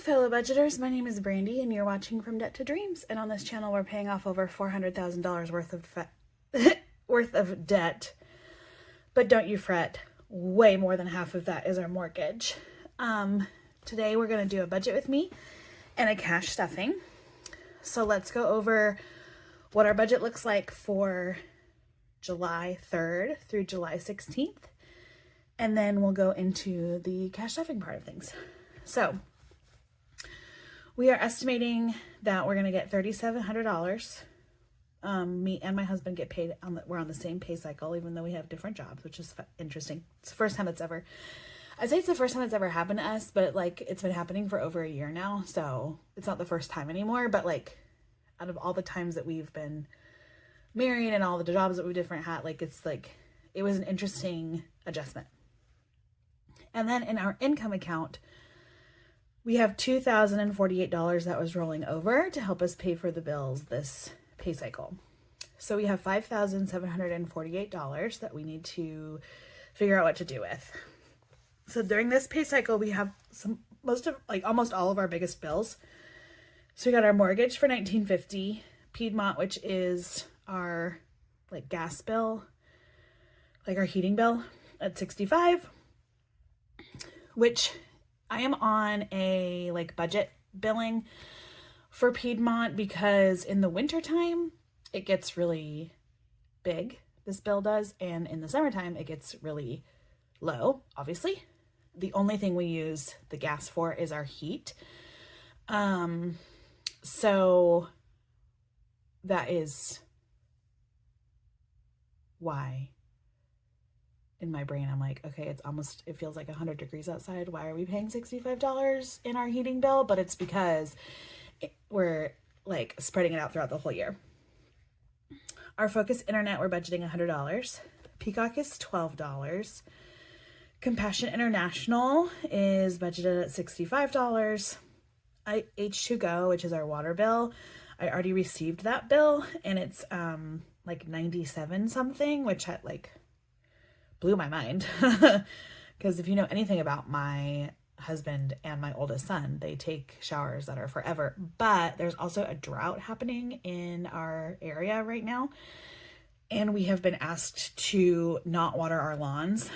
fellow budgeters, my name is Brandy and you're watching From Debt to Dreams, and on this channel we're paying off over $400,000 worth of debt. But don't you fret, way more than half of that is our mortgage. Today we're going to do a budget with me and a cash stuffing. So let's go over what our budget looks like for July 3rd through July 16th. And then we'll go into the cash stuffing part of things. So we are estimating that we're going to get $3,700. Me and my husband get paid we're on the same pay cycle, even though we have different jobs, which is interesting. It's the first time it's ever happened to us, but it's been happening for over a year now. So it's not the first time anymore, but out of all the times that we've been married and all the jobs that we've different had, it was an interesting adjustment. And then in our income account, we have $2,048 that was rolling over to help us pay for the bills this pay cycle. So we have $5,748 that we need to figure out what to do with. So during this pay cycle, we have almost all of our biggest bills. So we got our mortgage for $1,950, Piedmont, which is our gas bill, our heating bill at $65, which I am on a budget billing for Piedmont because in the wintertime it gets really big, this bill does, and in the summertime it gets really low, obviously. The only thing we use the gas for is our heat. So that is why in my brain I'm like, okay, it feels like 100 degrees outside. Why are we paying $65 in our heating bill? But it's because we're spreading it out throughout the whole year. Our Focus Internet, we're budgeting $100. Peacock is $12. Compassion International is budgeted at $65. H2Go, which is our water bill, I already received that bill, and it's 97 something, which blew my mind. Because if you know anything about my husband and my oldest son, they take showers that are forever. But there's also a drought happening in our area right now, and we have been asked to not water our lawns.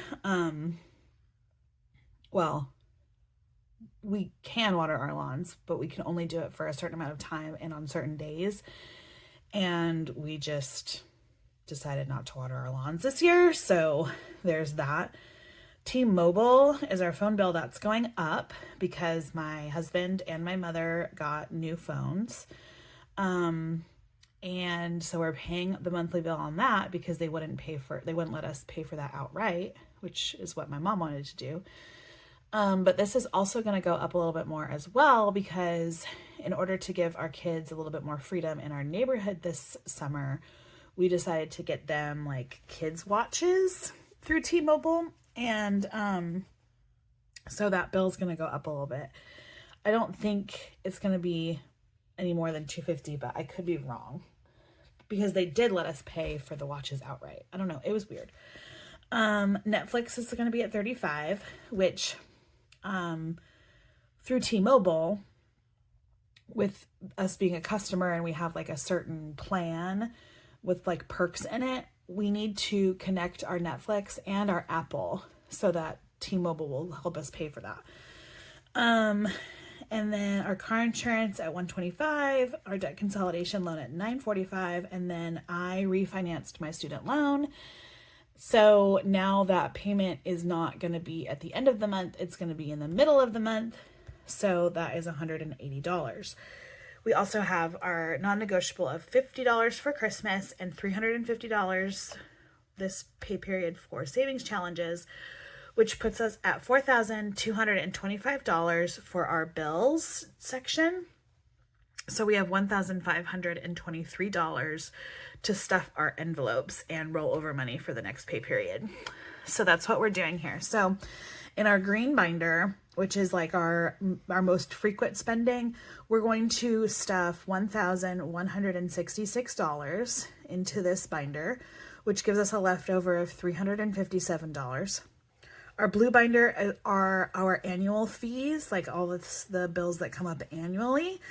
Well, we can water our lawns, but we can only do it for a certain amount of time and on certain days. And we just decided not to water our lawns this year. So there's that. T-Mobile is our phone bill that's going up because my husband and my mother got new phones. And so we're paying the monthly bill on that because they wouldn't let us pay for that outright, which is what my mom wanted to do. But this is also going to go up a little bit more as well because in order to give our kids a little bit more freedom in our neighborhood this summer, we decided to get them kids watches through T-Mobile. And so that bill's going to go up a little bit. I don't think it's going to be any more than $250, but I could be wrong because they did let us pay for the watches outright. I don't know. It was weird. Netflix is going to be at $35, which through T-Mobile, with us being a customer and we have a certain plan with perks in it, we need to connect our Netflix and our Apple so that T-Mobile will help us pay for that. And then our car insurance at $125, our debt consolidation loan at $945, and then I refinanced my student loan. So now that payment is not going to be at the end of the month, it's going to be in the middle of the month. So that is $180. We also have our non-negotiable of $50 for Christmas and $350 this pay period for savings challenges, which puts us at $4,225 for our bills section. So we have $1,523 to stuff our envelopes and roll over money for the next pay period. So that's what we're doing here. So in our green binder, which is our most frequent spending, we're going to stuff $1,166 into this binder, which gives us a leftover of $357. Our blue binder are our annual fees, like all of the bills that come up annually.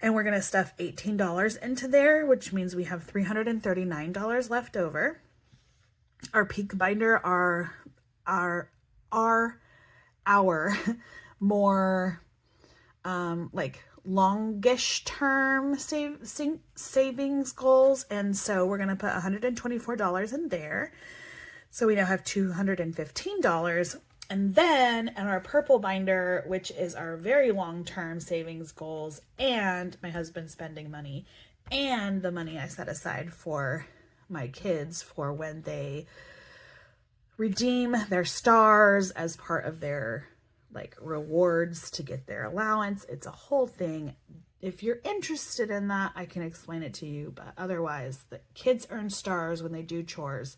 And we're going to stuff $18 into there, which means we have $339 left over. Our peak binder are our more like longish term savings goals. And so we're going to put $124 in there. So we now have $215. And then in our purple binder, which is our very long-term savings goals and my husband's spending money and the money I set aside for my kids for when they redeem their stars as part of their like rewards to get their allowance. It's a whole thing. If you're interested in that, I can explain it to you. But otherwise, the kids earn stars when they do chores.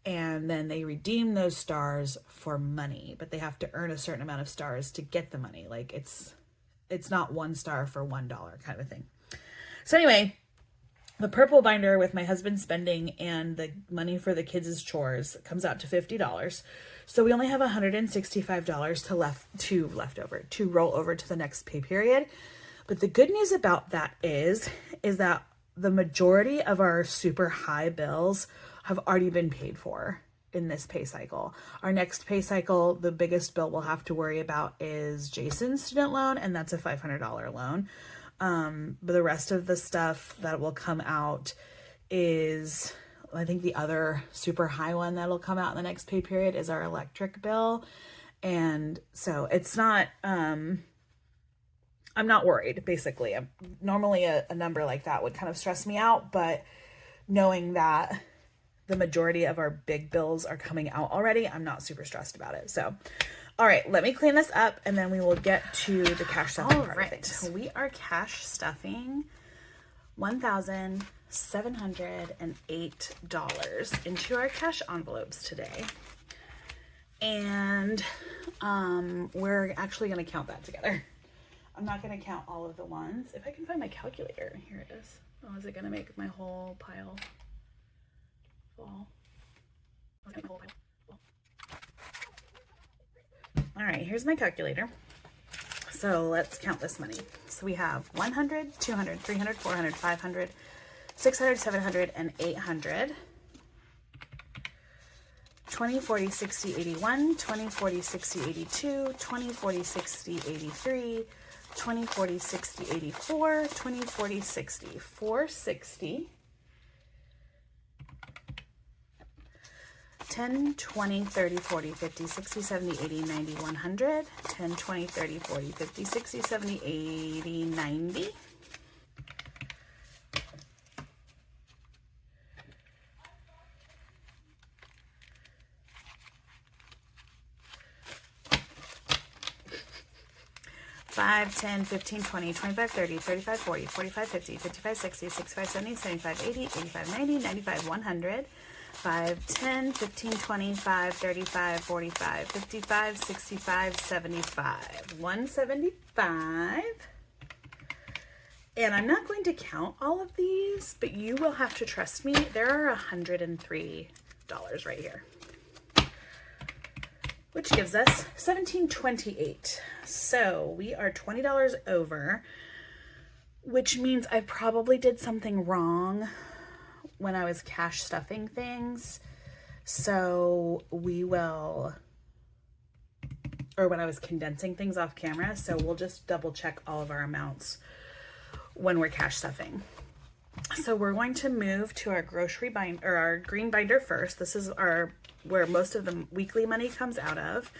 And then they redeem those stars for money, but they have to earn a certain amount of stars to get the money. Like it's not 1 star for $1 kind of a thing. So anyway, the purple binder with my husband spending and the money for the kids' chores comes out to $50. So we only have $165 to roll over to the next pay period. But the good news about that is that the majority of our super high bills have already been paid for in this pay cycle. Our next pay cycle, the biggest bill we'll have to worry about is Jason's student loan, and that's a $500 loan. But the rest of the stuff that will come out is, I think the other super high one that'll come out in the next pay period is our electric bill. And so it's not, I'm not worried, basically. Normally a number like that would kind of stress me out, but knowing that the majority of our big bills are coming out already, I'm not super stressed about it. So, all right, let me clean this up and then we will get to the cash stuffing part of it. So we are cash stuffing $1,708 into our cash envelopes today. And we're actually going to count that together. I'm not going to count all of the ones. If I can find my calculator, here it is. Oh, is it going to make my whole pile fall? All right, here's my calculator. So let's count this money. So we have 100, 200, 300, 400, 500, 600, 700, and 800. 20, 40, 60, 81, 20, 40, 60, 82, 20, 40, 60, 83, 20, 40, 60, 84, 20, 40, 60, 460, 10, 20, 30, 40, 50, 60, 70, 80, 90, 100, 10, 20, 30, 40, 50, 60, 70, 80, 90, 5, 10, 15, 20, 25, 30, 35, 40, 45, 50, 55, 60, 65, 70, 75, 80, 85, 90, 95, 100, 5, 10, 15, 25, 35, 45, 55, 65, 75, 175. And I'm not going to count all of these, but you will have to trust me. There are $103 right here, which gives us $17.28. So we are $20 over, which means I probably did something wrong when I was cash stuffing things. So we will, or when I was condensing things off camera. So we'll just double check all of our amounts when we're cash stuffing. So we're going to move to our grocery binder, or our green binder first. This is where most of the weekly money comes out of.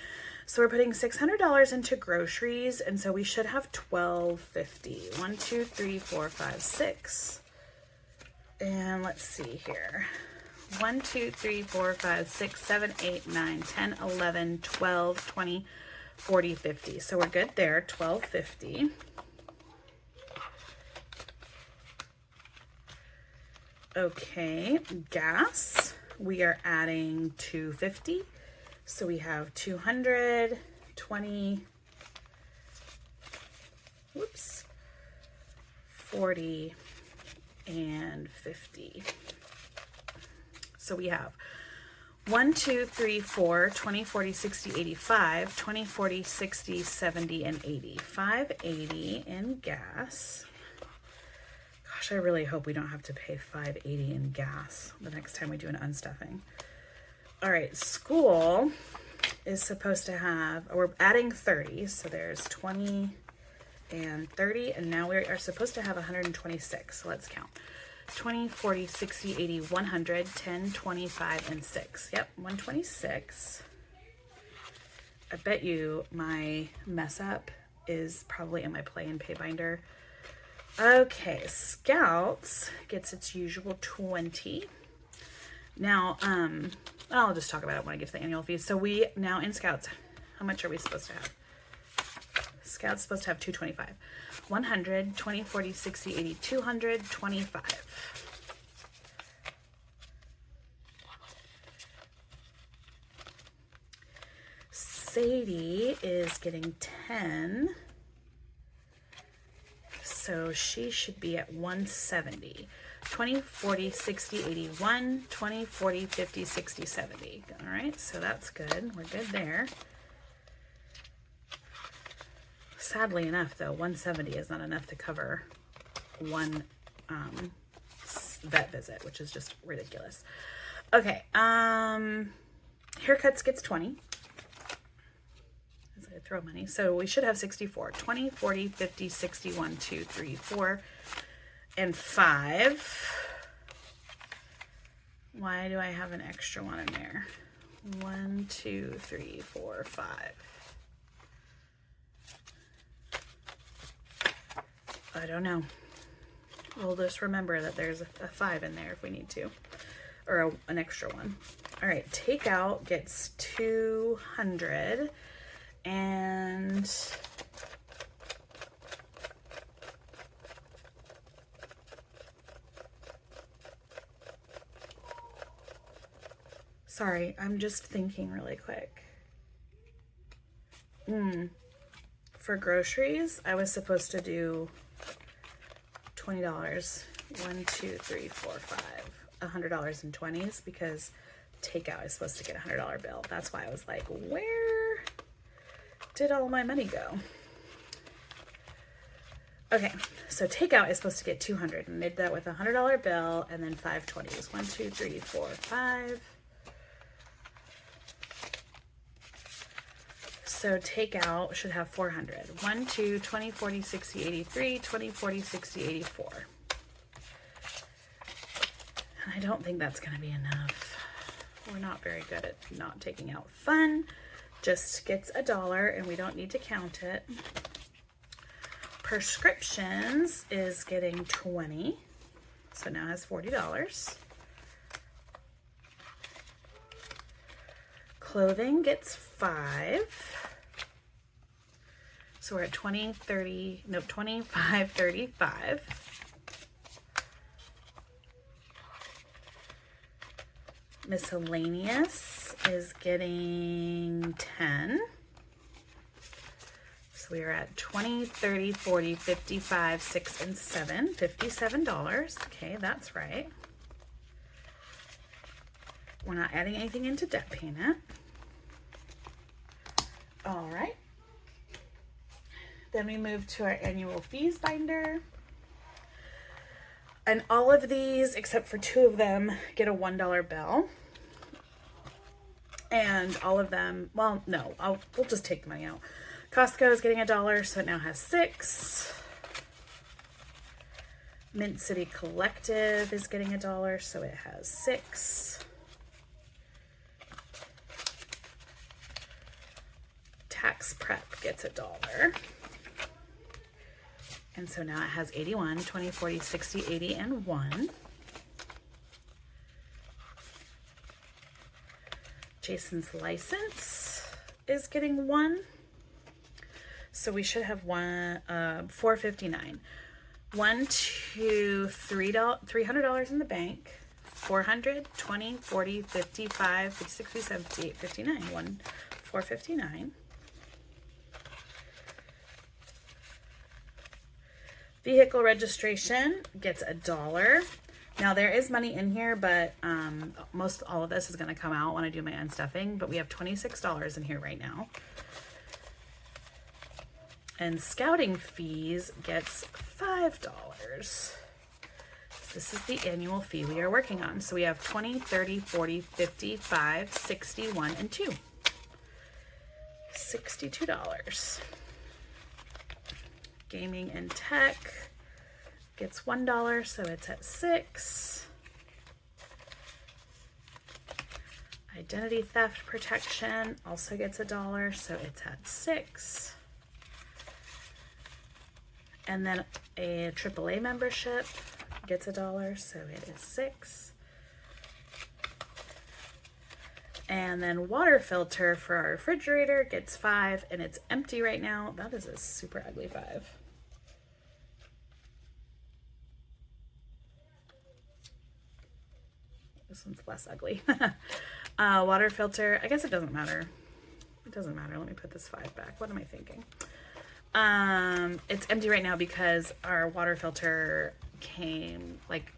So we're putting $600 into groceries, and so we should have $1,250. 1, 2, 3, 4, 5, 6. And let's see here. 1, 2, 3, 4, 5, 6, 7, 8, 9, 10, 11, 12, 20, 40, 50. So we're good there, $1,250. Okay, gas, we are adding $250. So we have 200, 20, 40, and 50. So we have 1, 2, 3, 4, 20, 40, 60, 85, 20, 40, 60, 70, and 80. 580 in gas. Gosh, I really hope we don't have to pay $5.80 in gas the next time we do an unstuffing. All right, school is supposed to have, we're adding 30, so there's 20 and 30, and now we are supposed to have 126, so let's count. 20, 40, 60, 80, 100, 10, 25, and 6. Yep, 126. I bet you my mess up is probably in my play and pay binder. Okay, Scouts gets its usual 20. Now, I'll just talk about it when I get to the annual fees. So we, now in Scouts, how much are we supposed to have? Scouts supposed to have 225. 100, 20, 40, 60, 80, 200, 25. Sadie is getting 10. So she should be at 170. 20, 40, 60, 81, 20, 40, 50, 60, 70. All right, so that's good. We're good there. Sadly enough, though, 170 is not enough to cover one vet visit, which is just ridiculous. Okay, haircuts gets 20. As I throw money. So we should have 64. 20, 40, 50, 61, 2, 3, 4, and 5. Why do I have an extra one in there? 1, 2, 3, 4, 5. I don't know. We'll just remember that there's a 5 in there if we need to, or an extra one. All right, takeout gets 200, and sorry, I'm just thinking really quick. For groceries, I was supposed to do $20. 1, 2, 3, 4, 5. $100 in 20s because takeout is supposed to get a $100 bill. That's why I was like, where did all my money go? Okay, so takeout is supposed to get 200, and did that with a $100 bill and then 5 20s. 1, 2, 3, 4, 5. So takeout should have 400. 1, 2, 20, 40, 60, 83, 20, 40, 60, 84. And I don't think that's going to be enough. We're not very good at not taking out. Fun just gets $1 and we don't need to count it. Prescriptions is getting 20. So now has $40. Clothing gets 5. So we're at 20, 30, no, 25, 35. Miscellaneous is getting 10. So we are at 20, 30, 40, 55, 6, and 7. $57. Okay, that's right. We're not adding anything into debt payment. All right. Then we move to our annual fees binder. And all of these, except for 2 of them, get a $1 bill. And all of them, well, no, we'll just take the money out. Costco is getting $1, so it now has 6. Mint City Collective is getting $1, so it has 6. Tax Prep gets $1. And so now it has 81, 20, 40, 60, 80, and 1. Jason's License is getting 1. So we should have $459. 1, 2, $300 in the bank. 400, 20, 40, 55, 56, 57, 58, 59. 459. Vehicle registration gets $1. Now there is money in here, but most all of this is going to come out when I do my unstuffing, but we have $26 in here right now. And scouting fees gets $5. This is the annual fee we are working on. So we have 20, 30, 40, 50, 5, 61, and 2. $62. Gaming and tech gets $1, so it's at 6. Identity theft protection also gets $1, so it's at 6. And then a AAA membership gets $1, so it is 6. And then water filter for our refrigerator gets 5, and it's empty right now. That is a super ugly 5. This one's less ugly. Water filter, I guess it doesn't matter. It doesn't matter. Let me put this 5 back. What am I thinking? It's empty right now because our water filter came, like,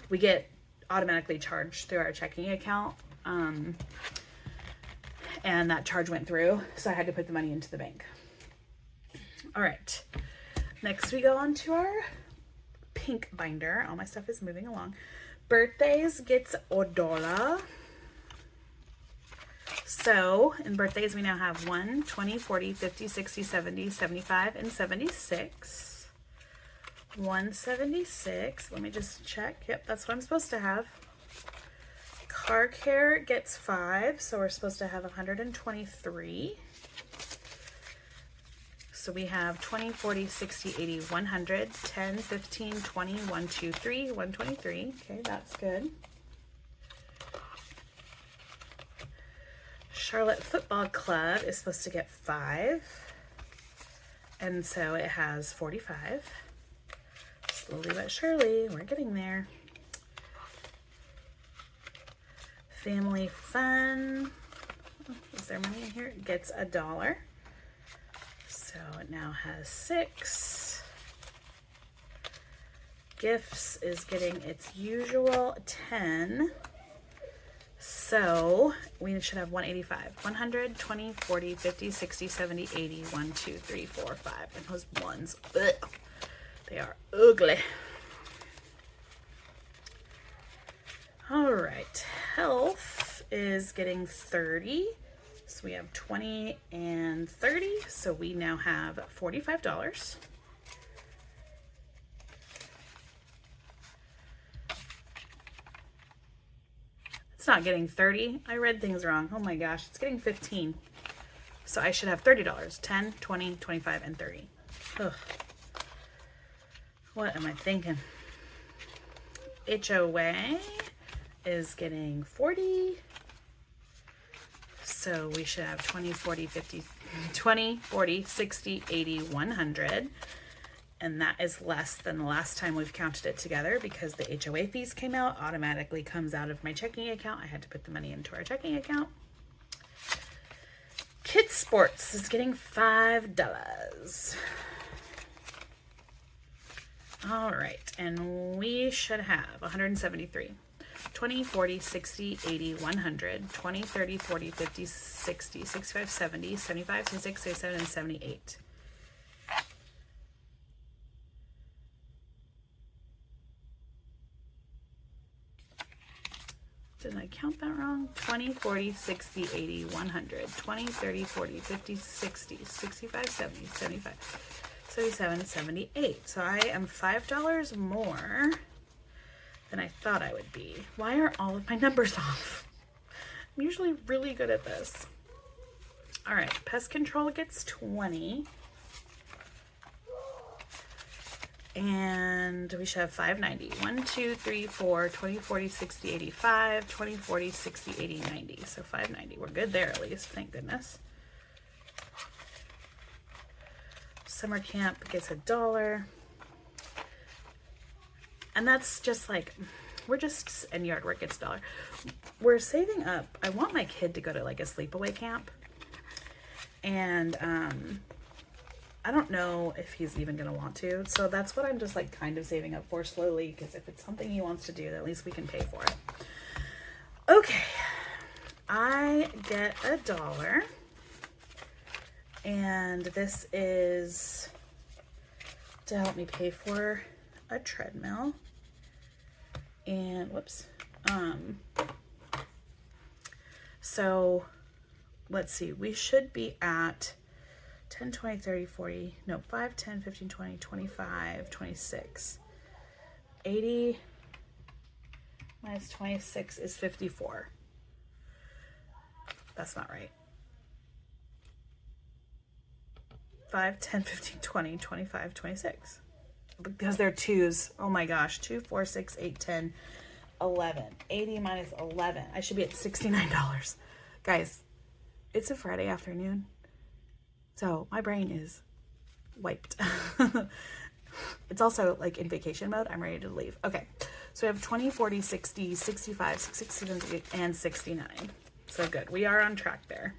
we get automatically charged through our checking account. And that charge went through, so I had to put the money into the bank. All right. Next we go on to our pink binder. All my stuff is moving along. Birthdays gets $1. So in birthdays we now have 1, 20, 40, 50, 60, 70, 75, and 76. 176. Let me just check. Yep, that's what I'm supposed to have. Car care gets 5, so we're supposed to have 123. So we have 20, 40, 60, 80, 100, 10, 15, 20, 1, 2, 3, 123. Okay, that's good. Charlotte Football Club is supposed to get 5. And so it has 45. Slowly but surely, we're getting there. Family Fun, is there money in here? It gets $1. So it now has 6. Gifts is getting its usual 10. So we should have 185. 100, 20, 40, 50, 60, 70, 80, 1, 2, 3, 4, 5. And those ones, ugh, they are ugly. All right, health is getting 30. So we have 20 and 30. So we now have $45. It's not getting 30. I read things wrong. Oh my gosh, it's getting 15. So I should have $30. 10, 20, 25, and 30. Ugh. What am I thinking? HOA is getting 40. So we should have 20, 40, 50, 20, 40, 60, 80, 100. And that is less than the last time we've counted it together because the HOA fees came out, automatically comes out of my checking account. I had to put the money into our checking account. Kids Sports is getting $5. All right, and we should have 173. 20, 40, 60, 80, 100, 20, 30, 40, 50, 60, 65, 70, 75, 76, 77, and 78. Did I count that wrong? 20, 40, 60, 80, 100, 20, 30, 40, 50, 60, 65, 70, 75, 77, 78. So I am $5 more than I thought I would be. Why are all of my numbers off? I'm usually really good at this. All right, pest control gets 20. And we should have 590. 1, 2, 3, 4, 20, 40, 60, 85, 20, 40, 60, 80, 90. So 590. We're good there at least, thank goodness. Summer camp gets $1. And that's just like, we're just, and yard work gets $1. We're saving up. I want my kid to go to like a sleepaway camp. And I don't know if he's even going to want to. So that's what I'm just like kind of saving up for slowly, because if it's something he wants to do, at least we can pay for it. Okay. I get $1. And this is to help me pay for a treadmill. And whoops. So let's see, we should be at 10, 20, 30, 40, no, 5, 10, 15, 20, 25, 26. 80 minus 26 is 54. That's not right. 5, 10, 15, 20, 25, 26. Because they're twos. Oh my gosh. 2, 4, 6, 8, 10, 11. 80 minus 11. I should be at $69. Guys, it's a Friday afternoon. So my brain is wiped. It's also like in vacation mode. I'm ready to leave. Okay. So we have 20, 40, 60, 65, 66, 68, and 69. So good. We are on track there.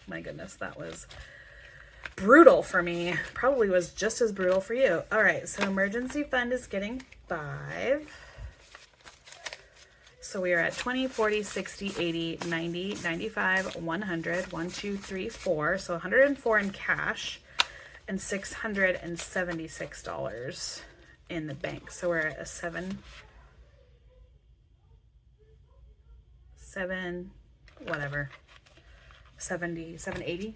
My goodness, that was brutal for me. Probably was just as brutal for you. All right, so emergency fund is getting 5. So we are at 20, 40, 60, 80, 90, 95, 100, 1, 2, 3, 4. So 104 in cash and $676 in the bank. So we're at a 7, whatever, 70, 780.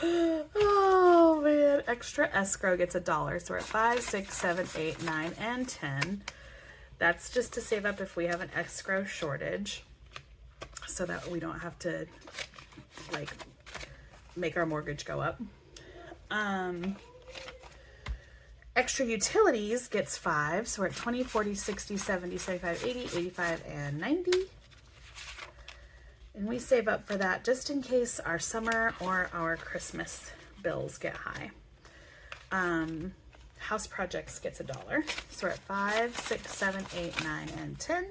Oh man, extra escrow gets $1. So we're at 5, 6, 7, 8, 9, and 10. That's just to save up if we have an escrow shortage, so that we don't have to like make our mortgage go up. Extra utilities gets 5. So we're at 20, 40, 60, 70, 75, 80, 85, and 90. And we save up for that just in case our summer or our Christmas bills get high. House projects gets $1. So we're at 5, 6, 7, 8, 9, and 10.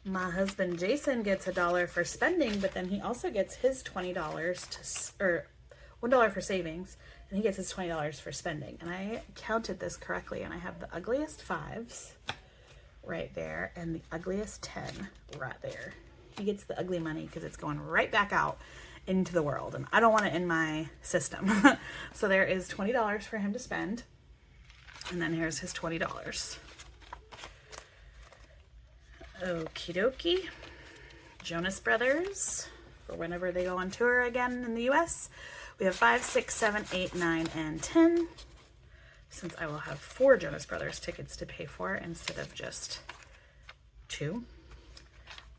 My husband Jason gets $1 for spending, but then he also gets his $20 or $1 for savings, and he gets his $20 for spending. And I counted this correctly, and I have the ugliest 5s right there and the ugliest 10 right there. He gets the ugly money because it's going right back out into the world, and I don't want it in my system. So there is $20 for him to spend, and then here's his $20. Okie dokie. Jonas Brothers, for whenever they go on tour again in the US. We have 5, 6, 7, 8, 9, and 10. Since I will have 4 Jonas Brothers tickets to pay for instead of just 2.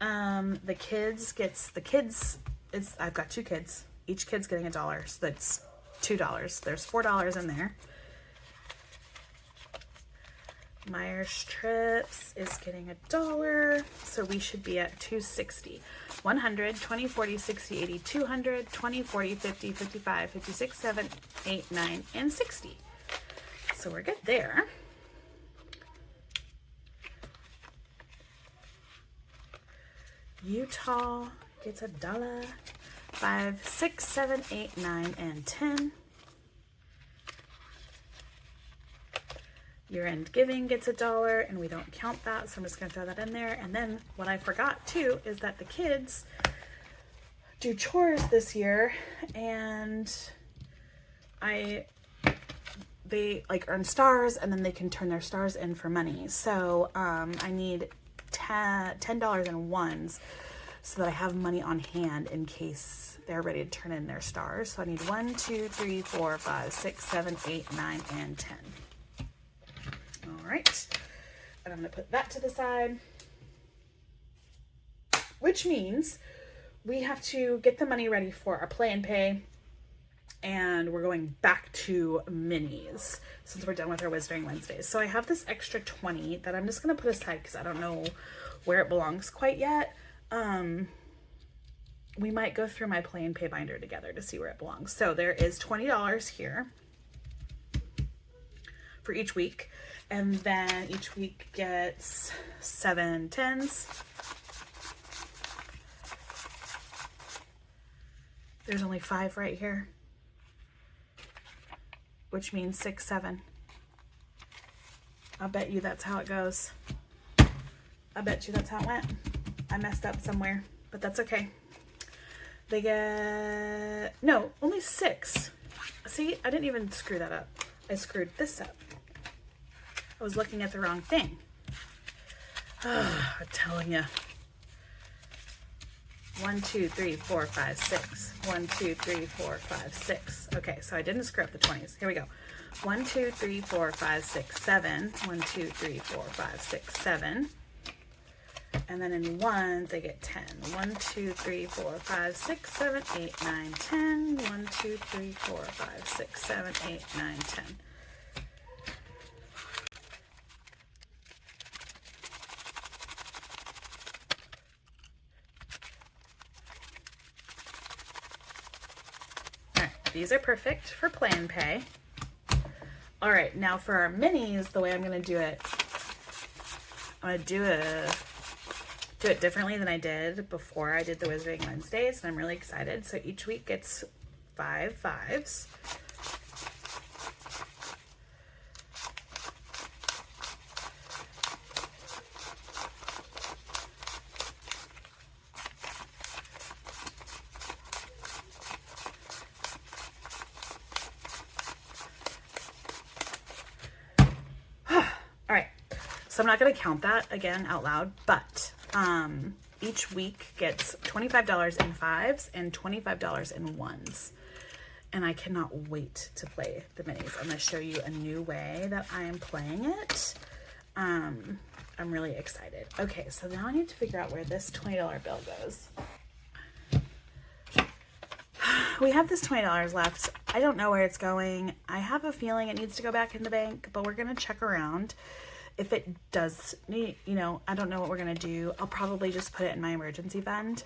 The kids, I've got 2 kids. Each kid's getting $1, so that's $2. There's $4 in there. Myers Trips is getting $1, so we should be at $260. 100, 20, 40, 60, 80, 200, 20, 40, 50, 55, 56, 7, 8, 9, and 60. So we're good there. Utah gets $1. 5, 6, 7, 8, 9, and 10. Year-end giving gets $1, and we don't count that, so I'm just going to throw that in there. And then what I forgot too is that the kids do chores this year, and they like earn stars, and then they can turn their stars in for money. So I need $10 in ones so that I have money on hand in case they're ready to turn in their stars. So I need 1, 2, 3, 4, 5, 6, 7, 8, 9, and 10. All right, and I'm going to put that to the side, which means we have to get the money ready for our Play and Pay, and we're going back to minis since we're done with our Wizarding Wednesdays. So I have this extra 20 that I'm just going to put aside because I don't know where it belongs quite yet. We might go through my Play and Pay binder together to see where it belongs. So there is $20 here for each week. And then each week gets 7 10s. There's only 5 right here, which means 6, 7. I'll bet you that's how it goes. I bet you that's how it went. I messed up somewhere, but that's okay. They get, no, only 6. See, I didn't even screw that up. I screwed this up. I was looking at the wrong thing. I'm telling you. 1, 2, 3, 4, 5, 6. 1, 2, 3, 4, 5, 6. Okay, so I didn't screw up the 20s. Here we go. 1, 2, 3, 4, 5, 6, 7. 1, 2, 3, 4, 5, 6, 7. And then in ones, I get 10. 1, 2, 3, 4, 5, 6, 7, 8, 9, 10. 1, 2, 3, 4, 5, 6, 7, 8, 9, 10. All right, these are perfect for plan pay. All right, now for our minis, the way I'm going to do it, I'm going to do it differently than I did before I did the Wizarding Wednesdays, and I'm really excited. So each week gets 5 5s. All right, so I'm not going to count that again out loud, but each week gets $25 in 5s and $25 in 1s. And I cannot wait to play the minis. I'm going to show you a new way that I am playing it. I'm really excited. Okay, so now I need to figure out where this $20 bill goes. We have this $20 left. I don't know where it's going. I have a feeling it needs to go back in the bank, but we're going to check around. If it does, you know, I don't know what we're going to do. I'll probably just put it in my emergency fund,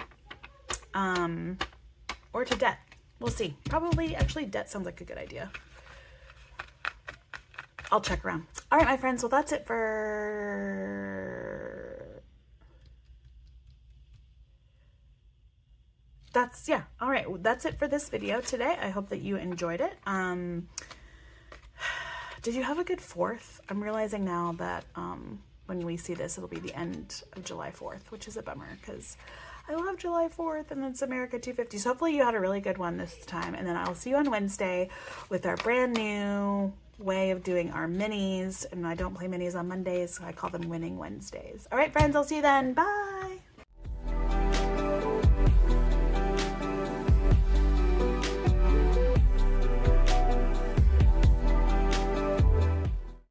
or to debt. We'll see. Probably, actually, debt sounds like a good idea. I'll check around. All right, my friends. Well, that's it for... yeah. All right. That's it for this video today. I hope that you enjoyed it. Did you have a good 4th? I'm realizing now that when we see this, it'll be the end of July 4th, which is a bummer because I love July 4th and it's America 250. So hopefully you had a really good one this time. And then I'll see you on Wednesday with our brand new way of doing our minis. And I don't play minis on Mondays, so I call them Winning Wednesdays. All right, friends, I'll see you then. Bye.